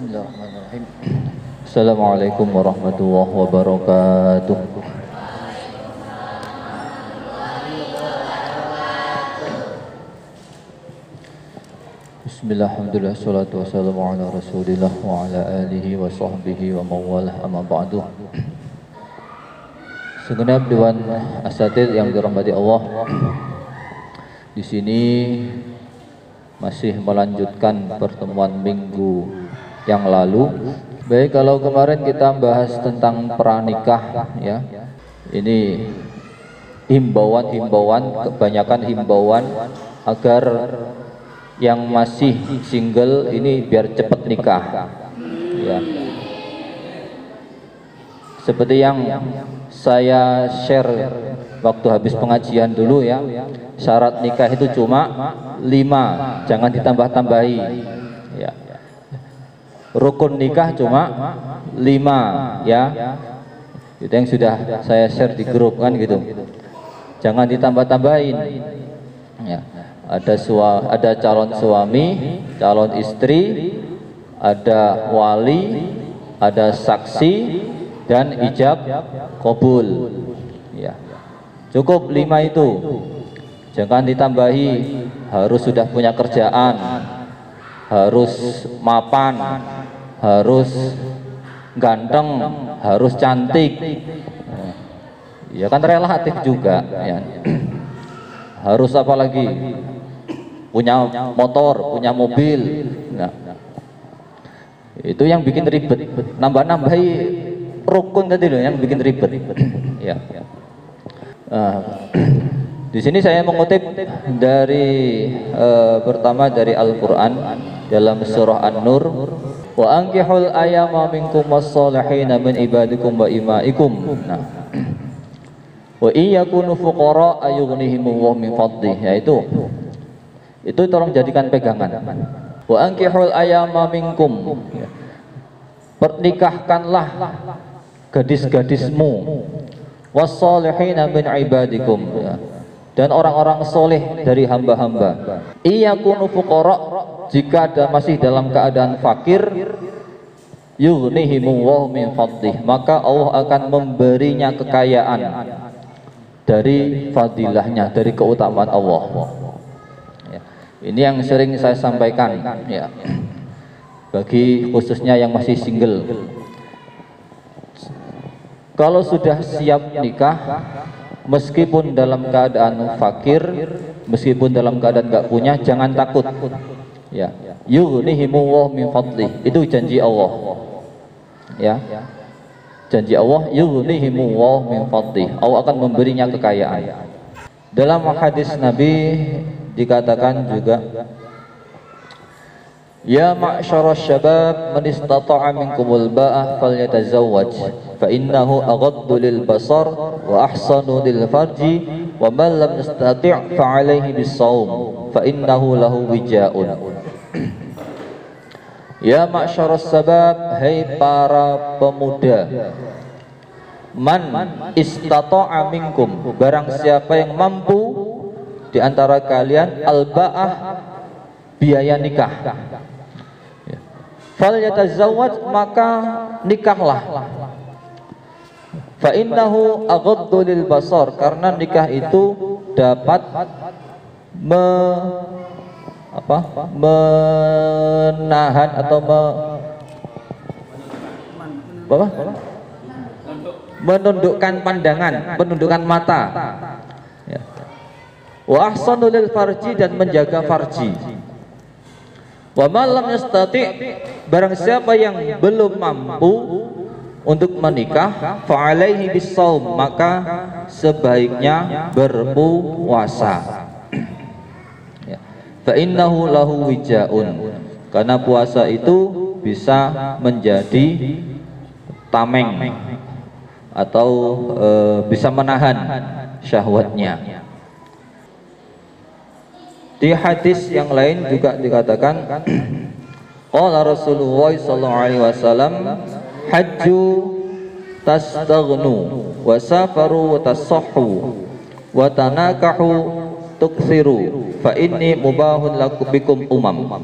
Bismillahirrahmanirrahim. Assalamualaikum warahmatullahi wabarakatuh. Bismillah, alhamdulillah, salatu wassalamu ala rasulillah wa ala alihi wa sahbihi wa mawalah, amma ba'du. Segenap Dewan Asatidz yang dirahmati Allah, di sini masih melanjutkan pertemuan minggu yang lalu. Baik, kalau kemarin kita bahas tentang pranikah, ya, ini himbauan, kebanyakan himbauan agar yang masih single ini biar cepat nikah, ya. Seperti yang saya share waktu habis pengajian dulu, ya, syarat nikah itu cuma 5, jangan ditambah-tambahi, ya. Rukun nikah cuma 5, ya. Itu yang sudah saya share di grup kan gitu. Jangan ditambah-tambahin, ya. Ada calon suami, calon istri, ada wali, ada saksi, dan ijab qabul, ya. Cukup 5 itu. Jangan ditambahi harus sudah punya kerjaan, harus mapan, harus ganteng, harus cantik, ya kan relatif juga, ya. Harus apa lagi, punya motor, punya mobil. Nah, itu yang bikin ribet. Nambah-nambahi rukun tadi loh yang bikin ribet, ya. Di sini saya mengutip dari pertama dari Al-Qur'an dalam surah An-Nur, wa ankihul ayama minkum was-solihina min ibadikum wa imaikum. Nah, wa iyakunu fuqara ayughnihimullahu min fadlih, yaitu itu tolong jadikan pegangan. Wa ankihul ayama minkum, pernikahkanlah gadis-gadismu, was-solihina min ibadikum, ya, dan orang-orang soleh dari hamba-hamba. Iyakunu fuqara, jika ada masih dalam keadaan fakir, yughnihimullahu min fadlih, maka Allah akan memberinya kekayaan dari fadilahnya, dari keutamaan Allah, ya. Ini yang sering saya sampaikan, ya, bagi khususnya yang masih single. Kalau sudah siap nikah, meskipun dalam keadaan fakir, meskipun dalam keadaan nggak punya, jangan takut, ya. Yughnihimullahu min fadlih, itu janji Allah, ya. Janji Allah, yughnihimullahu min fadlih, Allah akan memberinya kekayaan. Dalam hadis Nabi dikatakan juga, ya ma'syarasy syabab man istata'a minkumul ba'ah falyatazawwaj fa innahu aghaddu lil basar wa ahsanu lil farji wa man lam yastati' fa 'alaihi bis-shaum fa innahu lahu wijaa'un. Ya ma'syarasy syabab, hai para pemuda, man istata'a minkum, barang siapa yang mampu di antara kalian, al-ba'ah, biaya nikah, falyatazawwaj, maka nikahlah. Fa innahu aghaddu lil basar, karena nikah itu dapat menahan atau menundukkan pandangan, menundukkan mata, ya. Wa ahsanu lil farji, dan menjaga farji. Wa man lam yastati', barang siapa yang belum mampu untuk menikah, fa alaihi bis-shaum, maka sebaiknya berpuasa, ya. Fa innahu lahu wijaa'un, karena puasa itu bisa menjadi tameng atau bisa menahan syahwatnya. Di hadis yang lain juga dikatakan, qala Rasulullah sallallahu alaihi wasallam, hajju tastaghnu wa safaru wa tasahhu wa tanakahu tuksiru fa inni mubahun lakum bikum umam.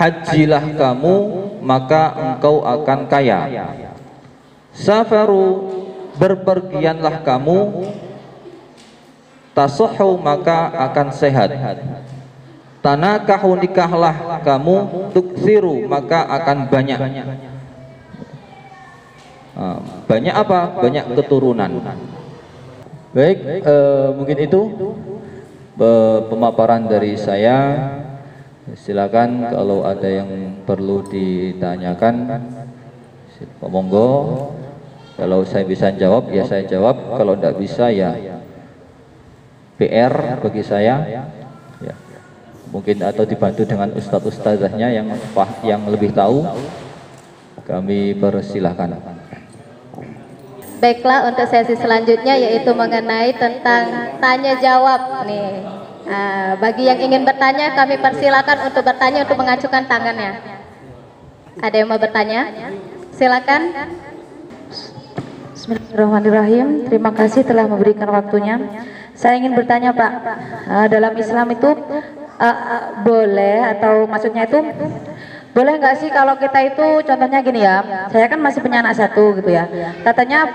hajilah kamu maka engkau akan kaya. Safaru, berpergianlah kamu, tasahhu, maka akan sehat. Tanakahu, nikahlah kamu, tuksiru, maka akan banyak. Banyak apa? Banyak keturunan. Baik, mungkin itu pemaparan dari saya. Silakan kalau ada yang perlu ditanyakan, monggo. Kalau saya bisa jawab ya saya jawab, kalau tidak bisa ya PR bagi saya ya. Mungkin atau dibantu dengan ustadz-ustadzahnya yang lebih tahu, kami persilahkan. Baiklah, untuk sesi selanjutnya yaitu mengenai tentang tanya jawab nih. Bagi yang ingin bertanya, kami persilakan untuk bertanya, untuk mengajukan tangannya. Ada yang mau bertanya? Silakan. Bismillahirrahmanirrahim. Terima kasih telah memberikan waktunya. Saya ingin bertanya, Pak, dalam Islam itu boleh, atau maksudnya itu boleh nggak sih kalau kita itu, contohnya gini ya, saya kan masih punya anak satu gitu ya, katanya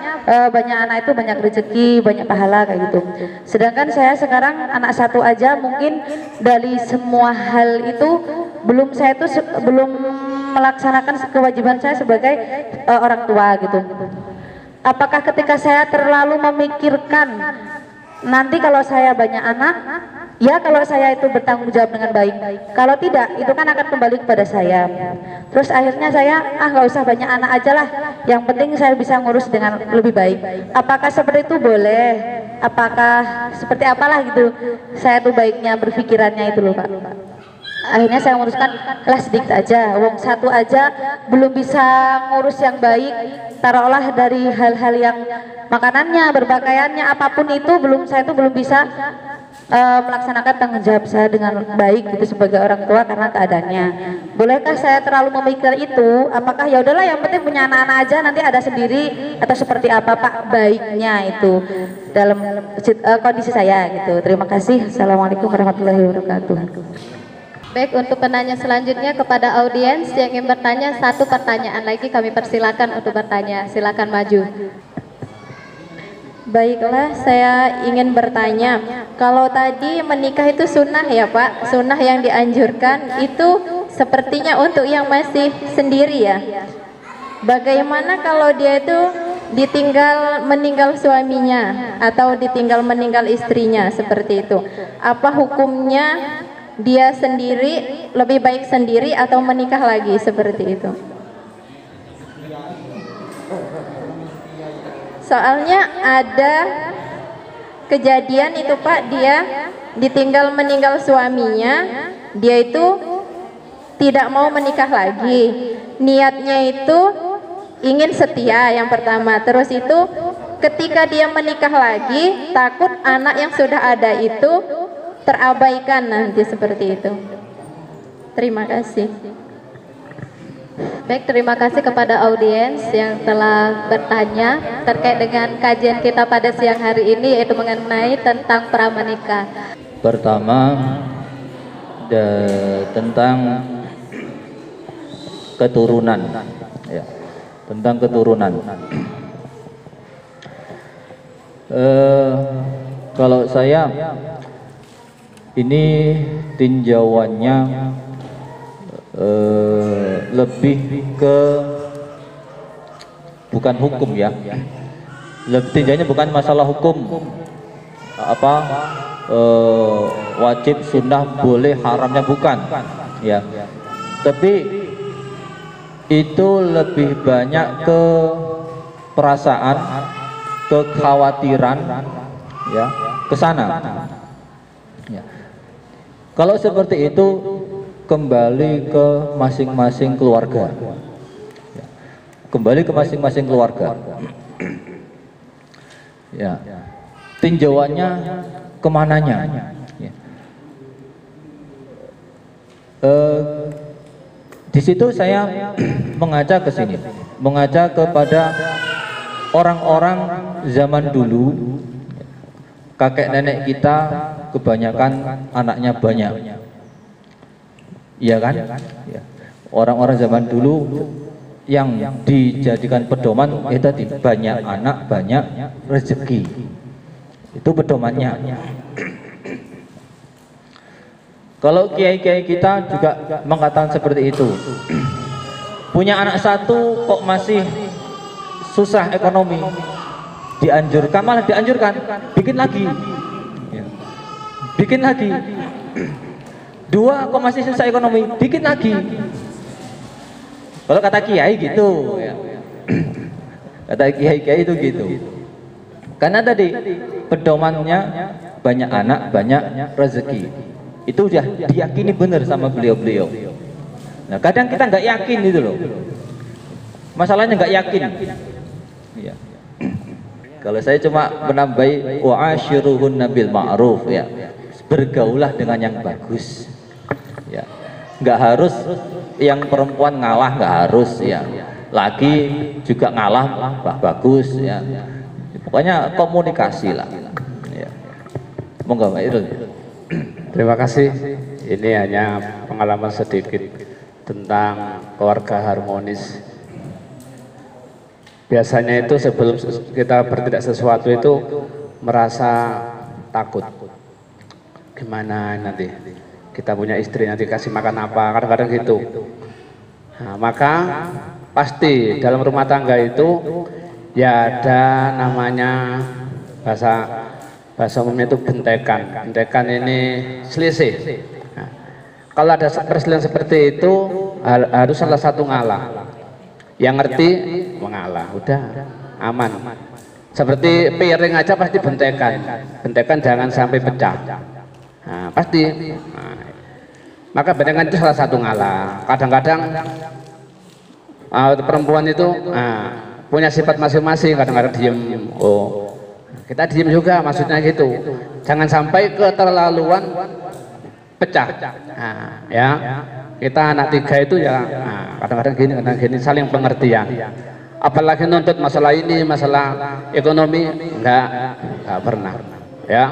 banyak anak itu banyak rezeki, banyak pahala kayak gitu. Sedangkan saya sekarang anak satu aja, mungkin dari semua hal itu saya itu belum melaksanakan kewajiban saya sebagai orang tua gitu. Apakah ketika saya terlalu memikirkan nanti kalau saya banyak anak, ya kalau saya itu bertanggung jawab dengan baik, kalau tidak itu kan akan kembali kepada saya. Terus akhirnya saya nggak usah banyak anak aja lah, yang penting saya bisa ngurus dengan lebih baik. Apakah seperti itu boleh? Apakah seperti apalah gitu saya tuh baiknya berpikirannya itu loh, Pak. Akhirnya saya nguruskan lah sedikit aja, wong satu aja belum bisa ngurus yang baik, taruhlah dari hal-hal yang makanannya, berpakaiannya, apapun itu saya belum bisa melaksanakan tanggung jawab saya dengan baik gitu sebagai orang tua karena keadaannya. Bolehkah saya terlalu memikir itu? Apakah ya udahlah yang penting punya anak-anak aja, nanti ada sendiri, atau seperti apa Pak baiknya itu dalam kondisi saya gitu. Terima kasih. Assalamualaikum warahmatullahi wabarakatuh. Baik, untuk penanya selanjutnya kepada audiens yang ingin bertanya, satu pertanyaan lagi kami persilakan untuk bertanya. Silakan maju. Baiklah, saya ingin bertanya, kalau tadi menikah itu sunnah ya Pak, sunnah yang dianjurkan itu sepertinya untuk yang masih sendiri ya. Bagaimana kalau dia itu meninggal suaminya atau meninggal istrinya seperti itu? Apa hukumnya dia sendiri, lebih baik sendiri atau menikah lagi seperti itu? Soalnya ada kejadian itu Pak, dia meninggal suaminya, dia itu tidak mau menikah lagi, niatnya itu ingin setia yang pertama. Terus itu ketika dia menikah lagi, takut anak yang sudah ada itu terabaikan nanti seperti itu. Terima kasih. Baik, terima kasih kepada audiens yang telah bertanya terkait dengan kajian kita pada siang hari ini, yaitu mengenai tentang pramenikah. Pertama, tentang keturunan, ya, tentang keturunan. Kalau saya ini tinjauannya lebih ke bukan hukum ya, tinjauannya bukan masalah hukum wajib, sunnah, boleh, haramnya bukan ya, tapi itu lebih banyak ke perasaan, kekhawatiran ya, ke sana ya. Kalau seperti itu kembali ke masing-masing keluarga, kembali ke masing-masing keluarga ya, tinjauannya kemananya ya. Di situ saya mengajak ke sini, mengajak kepada orang-orang zaman dulu. Kakek nenek kita kebanyakan anaknya banyak, iya kan? Ya. orang-orang zaman dulu yang dijadikan pedoman itu tadi, banyak anak banyak rezeki, itu pedomannya. Kalau kiai-kiai kita juga mengatakan seperti itu. Punya anak satu kok masih susah ekonomi, dianjurkan, malah dianjurkan bikin lagi, bikin lagi. Dua kok masih susah ekonomi, bikin lagi. Kalau kata kiai gitu, kata kiai-kiai itu gitu. Karena tadi pedomannya banyak anak banyak rezeki, itu udah diyakini benar sama beliau-beliau. Nah kadang kita nggak yakin itu loh, masalahnya nggak yakin. Ya. Kalau saya cuma menambahi wa'ashiruhunna bil ma'ruf, ya, bergaulah dengan yang bagus, ya, nggak harus yang perempuan ngalah, nggak harus, ya, laki juga ngalah bagus, ya, pokoknya komunikasi lah, ya. Monggo Pak Irul. Terima kasih. Ini hanya pengalaman sedikit tentang keluarga harmonis. Biasanya itu sebelum kita bertindak sesuatu itu merasa takut. Gimana nanti kita punya istri, nanti kasih makan apa, kadang-kadang gitu. Nah, maka pasti dalam rumah tangga itu ya ada namanya bahasa umumnya itu bentekan. Bentekan ini selisih. Nah, kalau ada perselisihan seperti itu harus salah satu ngalah. Yang ngerti mengalah, udah aman. Seperti piring aja pasti bentekan. Bentekan jangan sampai pecah. Nah, pasti. Nah, maka bentekan itu salah satu ngalah. Kadang-kadang perempuan itu punya sifat masing-masing. Kadang-kadang diem. Oh, kita diem juga, maksudnya gitu. Jangan sampai keterlaluan pecah. Nah, ya. Kita anak tiga itu ya kadang-kadang gini, kadang-kadang gini, saling pengertian. Apalagi nuntut masalah ini, masalah ekonomi, enggak pernah, ya,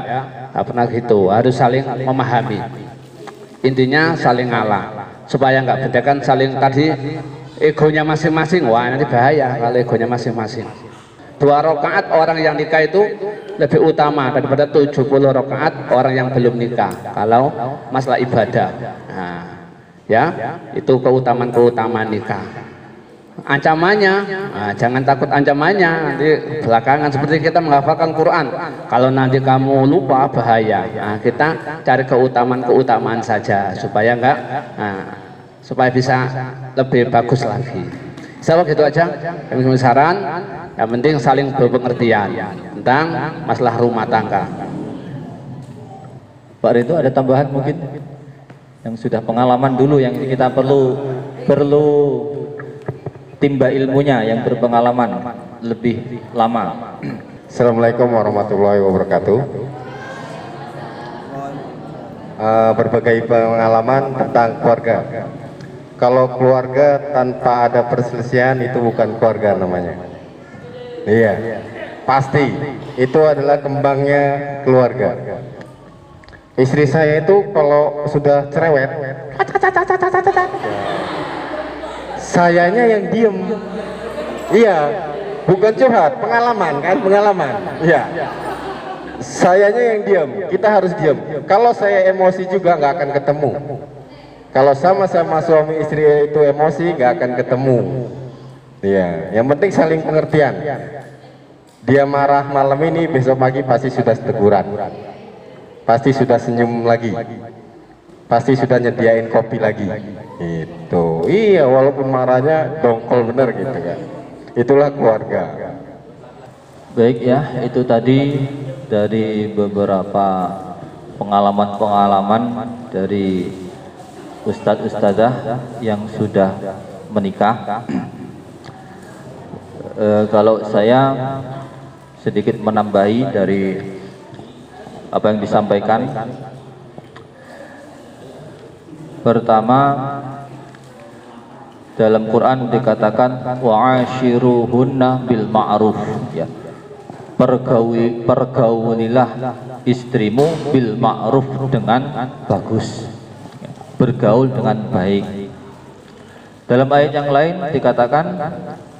enggak pernah gitu. Harus saling memahami. Intinya saling ngalah, supaya enggak bentekan, saling tadi egonya masing-masing. Wah nanti bahaya kalau egonya masing-masing. 2 rakaat orang yang nikah itu lebih utama daripada 70 rakaat orang yang belum nikah. Kalau masalah ibadah. Nah, ya, itu keutamaan nikah. Ancamannya, jangan takut ancamannya. Nanti belakangan seperti kita menghafalkan Quran. Kalau nanti kamu lupa bahaya. Nah, kita cari keutamaan saja supaya enggak, supaya bisa lebih bagus lagi. Sama gitu aja. Kami saran, yang penting saling berpengertian tentang masalah rumah tangga. Pak Ridho ada tambahan mungkin? Yang sudah pengalaman dulu, yang kita perlu timba ilmunya yang berpengalaman lebih lama. Assalamualaikum warahmatullahi wabarakatuh. Berbagai pengalaman tentang keluarga. Kalau keluarga tanpa ada perselisihan itu bukan keluarga namanya. Iya, pasti itu adalah kembangnya keluarga. Istri saya itu kalau sudah cerewet, sayanya yang diem. Iya, bukan curhat, pengalaman kan, pengalaman. Iya, sayanya yang diem, kita harus diem. Kalau saya emosi juga nggak akan ketemu. Kalau sama-sama suami istri itu emosi nggak akan ketemu. Iya, yang penting saling pengertian. Dia marah malam ini, besok pagi pasti sudah teguran. Pasti sudah senyum lagi, pasti sudah nyediain kopi lagi. Itu, iya, walaupun marahnya dongkol bener gitu kan. Itulah keluarga. Baik ya, itu tadi dari beberapa pengalaman-pengalaman dari Ustadz Ustadzah yang sudah menikah. Kalau saya sedikit menambahi dari apa yang disampaikan. Pertama, dalam Quran dikatakan wa'ashiruhunna bil ma'ruf, ya. Pergaulilah istrimu bil ma'ruf, dengan bagus, bergaul dengan baik. Dalam ayat yang lain dikatakan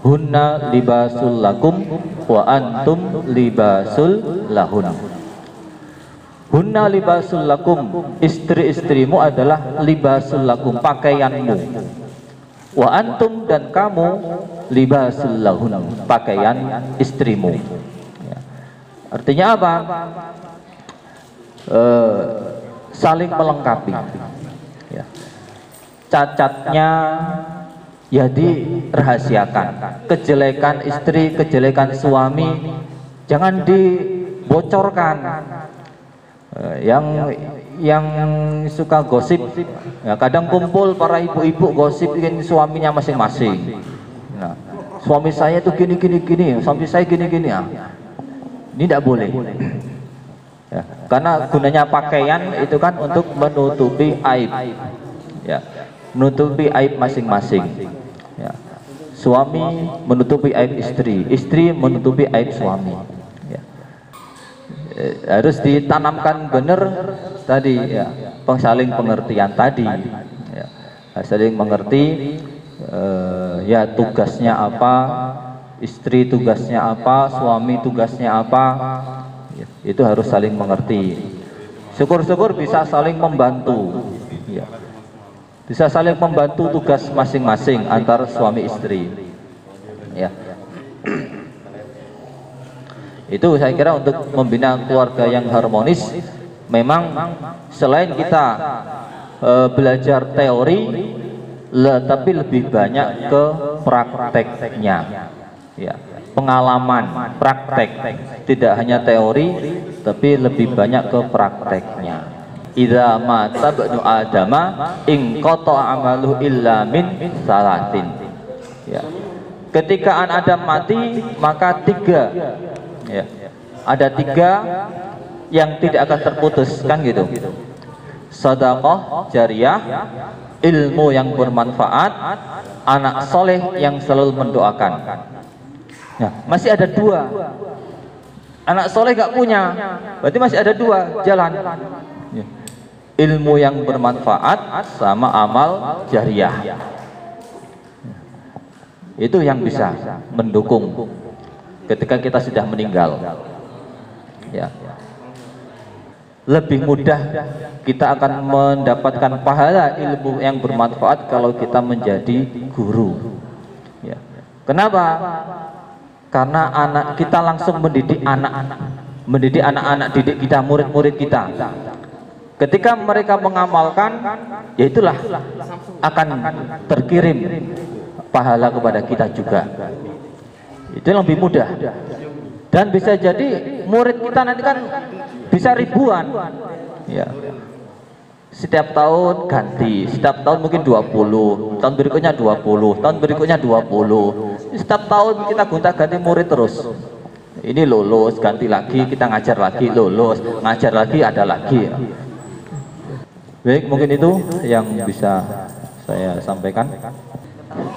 hunna libasul lakum wa antum libasul lahun. Hunna libasul lakum, istri-istrimu adalah libasul lakum, pakaianmu. Wa antum, dan kamu libasul lahun, pakaian istrimu. Ya. Artinya apa? Saling melengkapi. Ya. Cacatnya ya dirahasiakan, kejelekan istri, kejelekan suami jangan dibocorkan. Yang suka gosip ya, kadang kumpul para ibu-ibu gosip ingin suaminya masing-masing. Nah, suami saya itu gini, suami saya gini ya. Ini tidak boleh ya, karena gunanya pakaian itu kan untuk menutupi aib ya, menutupi aib masing-masing ya. Suami menutupi aib istri, istri menutupi aib suami ya. Harus ditanamkan benar tadi ya, saling pengertian tadi ya. Saling mengerti ya, tugasnya apa, istri tugasnya apa, suami tugasnya apa ya, itu harus saling mengerti. Syukur-syukur bisa saling membantu ya, bisa saling membantu tugas masing-masing antar suami istri ya. Itu saya kira untuk membina keluarga yang harmonis. Memang selain kita belajar teori, tapi lebih banyak ke prakteknya ya, pengalaman, praktek, tidak hanya teori tapi lebih banyak ke prakteknya. Idza mata ba'du adama in qata amalu illa min salatin ya. Ketika Adam mati maka tiga ya, ada tiga yang tidak akan terputus kan gitu. Sedekah jariyah, ilmu yang bermanfaat, anak soleh yang selalu mendoakan ya. Masih ada dua, anak soleh gak punya, berarti masih ada dua jalan ya. Ilmu yang bermanfaat sama amal jariyah, itu yang bisa mendukung ketika kita sudah meninggal ya. Lebih mudah kita akan mendapatkan pahala ilmu yang bermanfaat kalau kita menjadi guru ya. Kenapa? Karena anak kita langsung mendidik anak-anak didik kita, murid-murid kita. Ketika mereka mengamalkan, ya itulah akan terkirim pahala kepada kita juga. Itu yang lebih mudah. Dan bisa jadi murid kita nanti kan bisa ribuan ya. Setiap tahun ganti, setiap tahun mungkin 20, tahun berikutnya 20, tahun berikutnya 20. Setiap tahun kita gonta-ganti murid terus. Ini lulus, ganti lagi, kita ngajar lagi, lulus, ngajar lagi, ada lagi. Baik, mungkin itu yang bisa saya sampaikan.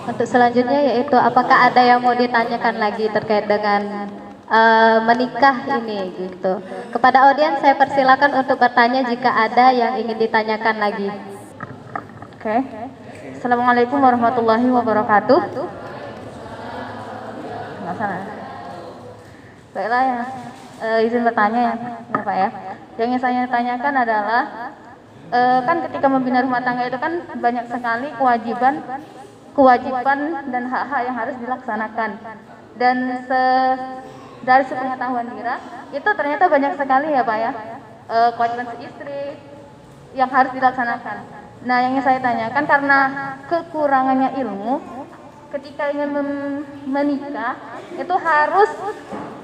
Untuk selanjutnya yaitu apakah ada yang mau ditanyakan lagi terkait dengan menikah ini gitu. Kepada audiens saya persilakan untuk bertanya jika ada yang ingin ditanyakan lagi. Oke. Assalamualaikum warahmatullahi wabarakatuh. Nggak salah. Baiklah ya, izin bertanya ya Pak ya. Yang ingin saya tanyakan adalah kan ketika membina rumah tangga itu kan banyak sekali kewajiban dan hak-hak yang harus dilaksanakan. Dan dari sepengetahuan Mira itu ternyata banyak sekali ya Pak ya, kewajiban istri yang harus dilaksanakan. Nah yang ingin saya tanyakan, karena kekurangannya ilmu ketika ingin menikah itu harus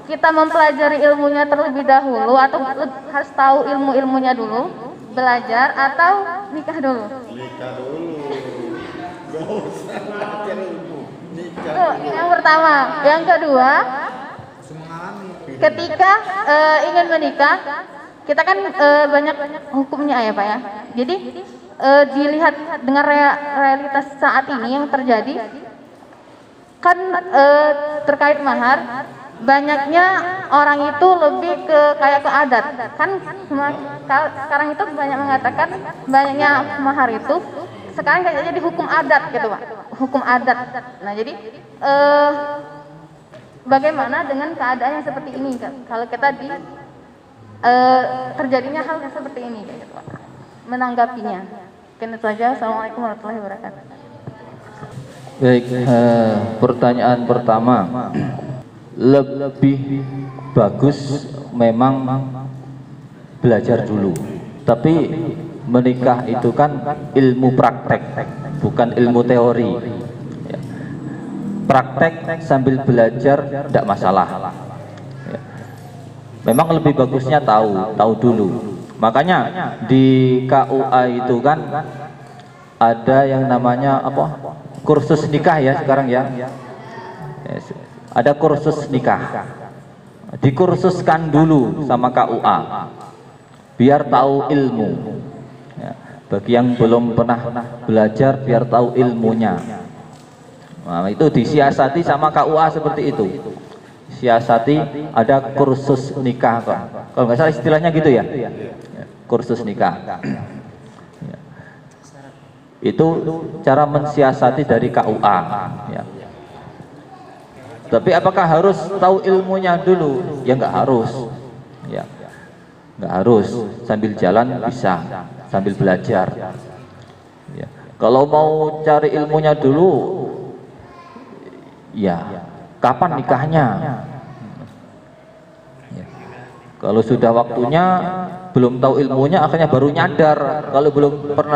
kita mempelajari ilmunya terlebih dahulu atau harus tahu ilmunya dulu, belajar atau nikah dulu? Nikah dulu. Itu yang pertama. Yang kedua, ketika ingin menikah, kita kan banyak hukumnya ya Pak ya. Jadi dilihat dengan realitas saat ini yang terjadi, kan terkait mahar, banyaknya orang itu lebih ke kayak ke adat. Kan sekarang itu banyak mengatakan banyaknya mahar itu sekarang kayak jadi hukum adat gitu Pak, hukum adat. Nah jadi bagaimana dengan keadaan yang seperti ini kalau kita terjadinya hal yang seperti ini gitu Pak, menanggapinya. Mungkin itu saja. Assalamualaikum warahmatullahi wabarakatuh. Baik, pertanyaan pertama, lebih bagus memang belajar dulu, tapi menikah itu kan ilmu praktek, bukan ilmu teori. Ya. Praktek sambil belajar tidak masalah. Ya. Memang lebih bagusnya tahu dulu. Makanya di KUA itu kan ada yang namanya apa? Kursus nikah ya sekarang ya. Ada kursus nikah. Dikursuskan dulu sama KUA biar tahu ilmu. Ya. Bagi yang belum pernah belajar biar tahu ilmunya. Nah, itu disiasati sama KUA seperti itu. Siasati ada kursus nikah kok. Kalau nggak salah istilahnya gitu ya. Kursus nikah. Ya. Itu cara mensiasati dari KUA. Ya. Tapi apakah harus tahu ilmunya dulu? Ya nggak harus. Ya. Nggak harus. Sambil jalan bisa, sambil belajar. Ya. Kalau mau cari ilmunya dulu, ya kapan nikahnya? Ya. Kalau sudah waktunya belum tahu ilmunya, akhirnya baru nyadar kalau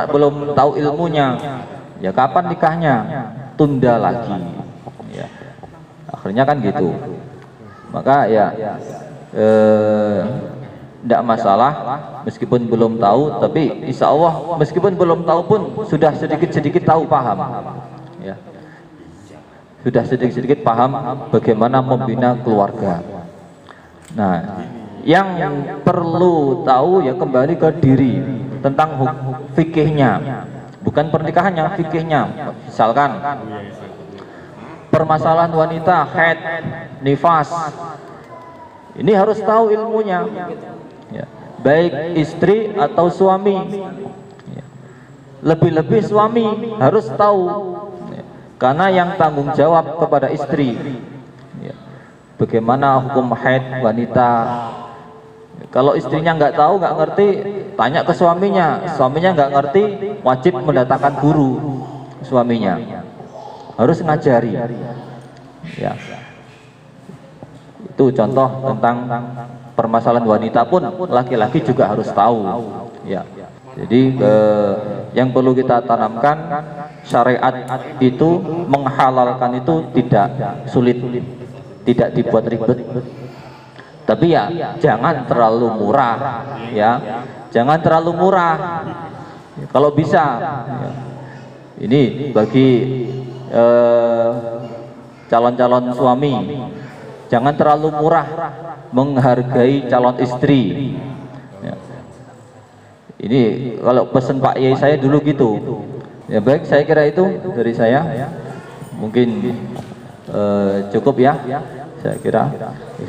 belum tahu ilmunya, ya kapan nikahnya? Tunda lagi. Ya. Akhirnya kan gitu. Maka ya tidak masalah meskipun belum tahu, tapi insya Allah meskipun belum tahu pun sudah sedikit-sedikit tahu, paham. Ya. Sudah sedikit-sedikit paham bagaimana membina keluarga. Nah, yang perlu tahu ya kembali ke diri tentang fikihnya, bukan pernikahannya, fikihnya. Misalkan permasalahan wanita haid, nifas, ini harus tahu ilmunya, ya. Baik istri atau suami, ya. Lebih-lebih suami harus tahu, ya. Karena yang tanggung jawab kepada istri, ya. Bagaimana hukum haid wanita. Kalau istrinya nggak tahu, nggak ngerti, tanya ke suaminya. Suaminya nggak ngerti, wajib mendatangkan guru suaminya. Harus ngajari. Ya. Itu contoh tentang permasalahan wanita, pun laki-laki juga harus tahu. Ya. Jadi yang perlu kita tanamkan, syariat itu menghalalkan itu tidak sulit, tidak dibuat ribet. Tapi ya jangan terlalu murah, ya, jangan terlalu murah. Kalau bisa, ya. Ini bagi calon-calon suami, jangan terlalu murah menghargai calon istri. Ya. Ini kalau pesan Pak Yai saya dulu gitu. Ya baik, saya kira itu dari saya. Mungkin cukup ya. Saya kira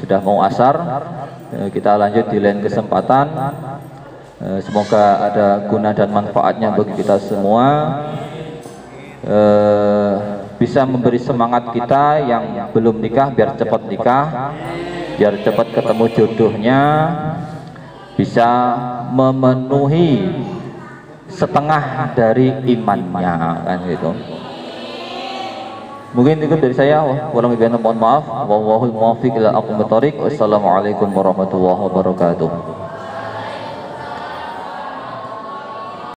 sudah mau asar, kita lanjut di lain kesempatan. Semoga ada guna dan manfaatnya bagi kita semua, bisa memberi semangat kita yang belum nikah biar cepat nikah, biar cepat ketemu jodohnya, bisa memenuhi setengah dari imannya, kan gitu. Mungkin itu dari saya. Mohon maaf. Wallahul muwaffiq ila aqwamit thoriq. Wassalamualaikum warahmatullahi wabarakatuh.